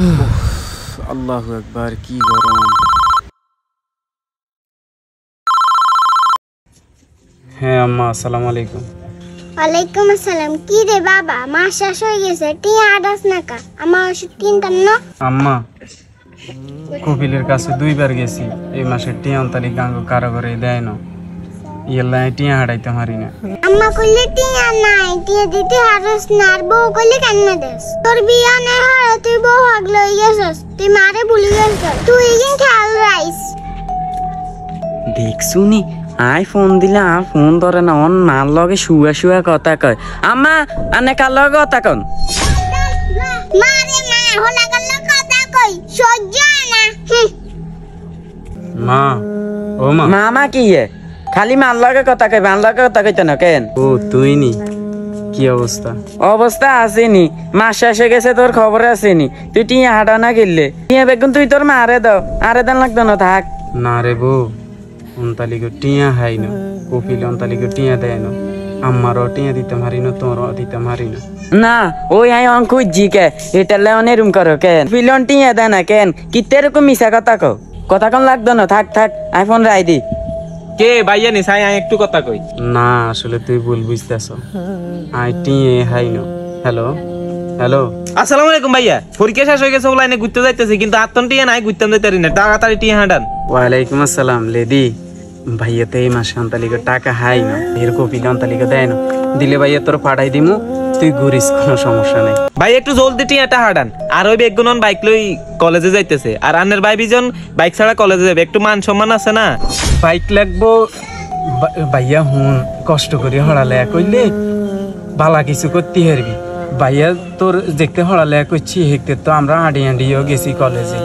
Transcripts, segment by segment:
আল্লাহু আকবার, কি গরম। হ্যাঁ আম্মা, আসসালামু আলাইকুম। ওয়ালাইকুম আসসালাম। কি রে বাবা, মাস শেষ হয়ে গেছে, টিয়া আদাস নাকা? আমার ওষুধ কিনতাম না। আম্মা, কপিলের কাছে 2 বার গেছি, এই মাসের টিয়া অন্তালি গাঙ্গ কারাগারে দেয় না, ইয়েলা টিয়া হারাইতে পারি না। আম্মা কইলে টিয়া নাই, টিয়া দিতে হারস না, আর বউ কইলে কান্না দেস। তোর বিয়া নাই হরে তুই বউ হাগ লই গেছস, তুই মারে ভুলি গেছস, তুই ইগিন খেয়াল রাইস। দেখছুনি আই ফোন দিলে আর ফোন ধরে না, অন নার লগে শুয়া শুয়া কথা কয়। আম্মা আনে কার লগে কথা কন? মারে মা হোলা গল্ল কথা কই, সহ্য না। মা, ও মা। মামা কি খালি মার লগে কথা কই, মার লগে কথা কইতে না কেন? ও তুই নি, কি অবস্থা? অবস্থা আসেনি, মাস শেষ হয়ে গেছে, তোর খবরে আসেনি। তুই টিয়া হাঁটা না গেলে টিয়া বেগুন তুই তোর মা আরে দাও, আরে দান লাগতো না থাক। না রে বউ, অন্তালিকে টিয়া হাই না, কপিল অন্তালিকে টিয়া দেয় না, আমারও টিয়া দিতে পারি না, তোরও দিতে পারি না। না ওই আই অঙ্ক জি কে এটা লেওনে রুম করো কেন? ফিলন টিয়া দেয় না কেন? কিতে এরকম মিশা কথা কও? কথা কম লাগতো না, থাক থাক আইফোন রাই দি। কে ভাইয়া নি সাই আই একটু কথা কই। না আসলে তুই ভুল বুঝতেছ, আই টিয়ে হাই না। হ্যালো হ্যালো, আসসালামু আলাইকুম ভাইয়া। পরীক্ষা শেষ হয়ে গেছে, লাইনে ঘুরতে যাইতেছি, কিন্তু আত্মন টিয়া নাই, ঘুরতে যাইতারি না, তাড়াতাড়ি টিয়া হাঁটান। ওয়ালাইকুম আসসালাম। লেদি, ভাইয়া তো এই মাসে অন্তালিকে টাকা হাই না, এর কপিল অন্তালিকে দেয় না, দিলে ভাইয়া তোর পাঠাই দিমু, তুই ঘুরিস, কোনো সমস্যা নাই। ভাই একটু জলদি টিয়াটা হাঁটান। আর ওই বেগুনন বাইক লই কলেজে যাইতেছে, আর আন্নের ভাই বিজন বাইক ছাড়া কলেজে যাবে, একটু মান সম্মান আছে না? বাইক লাগবো ভাইয়া, হুন কষ্ট করে হড়ালেয়া করলে বালা কিছু করতে হারবি। ভাইয়া তোর দেখতে হড়ালেয়া করছি, হেঁটে তো আমরা হাঁটিও গেছি কলেজে,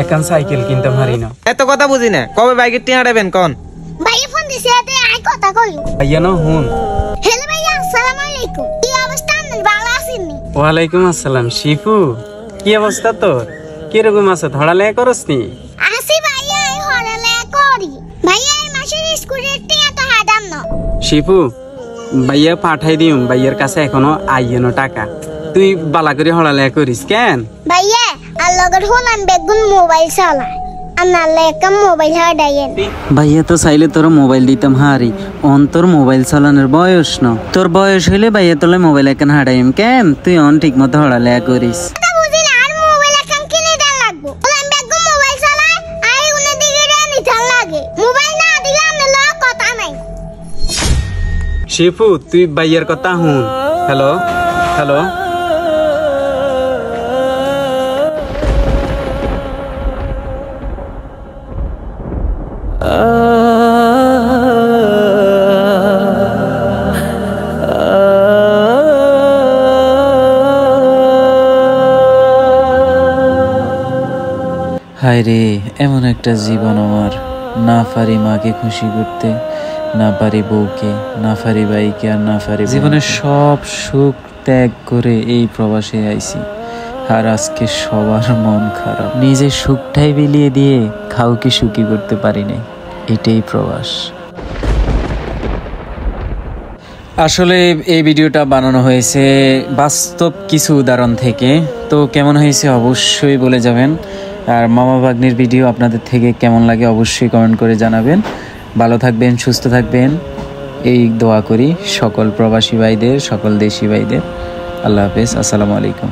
এখন সাইকেল কিনতে পারি না। এত কথা বুঝি না, কবে বাইকের টিয়া হাঁটাবেন কন? ভাইয়া ফোন দিছে, এতে আই কথা কই। ভাইয়া না হুন। হ্যালো ভাইয়া, আসসালামু আলাইকুম। কি অবস্থা, আপনার ভালো আছেননি? ওয়ালাইকুম আসসালাম। শিফু, কি অবস্থা তোর? কিরকম আছে, হড়ালেয়া করস নি? আসি ভাইয়া, এই হরালে করি। ভাইয়া এই মাসের স্কুলের টিয়া তো হাদাম না। শিফু, ভাইয়া পাঠাই দিম, ভাইয়ার কাছে এখনো আইয়েনো টাকা, তুই বালা করে হড়ালেয়া করিস কেন? ভাইয়া আর লগর হলাম বেগুন মোবাইল চালায়, আর নালে একটা মোবাইল হারাইয়েন। ভাইয়া তো চাইলে তোর মোবাইল দিতাম হারি, অন তোর মোবাইল চালানোর বয়স ন, তোর বয়স হইলে ভাইয়া তোলে মোবাইল এখন হারাইম কেন? তুই অন ঠিক মতো হড়ালেয়া করিস। বুঝি না, আর মোবাইল এখন কিনে দেন লাগবো। হলাম বেগুন মোবাইল চালায়, আই উনি দিকে নিতে লাগে, মোবাইল না দিলে আমি লগ কথা নাই। শিফু, তুই ভাইয়ার কথা হুন। হ্যালো হ্যালো, হায় রে, এমন একটা জীবন আমার। না পারি মাকে খুশি করতে, না পারি বউকে, না পারি ভাইকে, আর না পারি জীবনের সব সুখ ত্যাগ করে এই প্রবাসে আইছি, আর আজকে সবার মন খারাপ। নিজের সুখটাই বিলিয়ে দিয়ে কাউকে সুখী করতে পারি নাই, এটাই প্রবাস। আসলে এই ভিডিওটা বানানো হয়েছে বাস্তব কিছু উদাহরণ থেকে, তো কেমন হয়েছে অবশ্যই বলে যাবেন। আর মামা ভাগ্নির ভিডিও আপনাদের থেকে কেমন লাগে অবশ্যই কমেন্ট করে জানাবেন। ভালো থাকবেন, সুস্থ থাকবেন, এই দোয়া করি সকল প্রবাসী ভাইদের, সকল দেশি ভাইদের। আল্লাহ হাফেজ, আসসালামু আলাইকুম।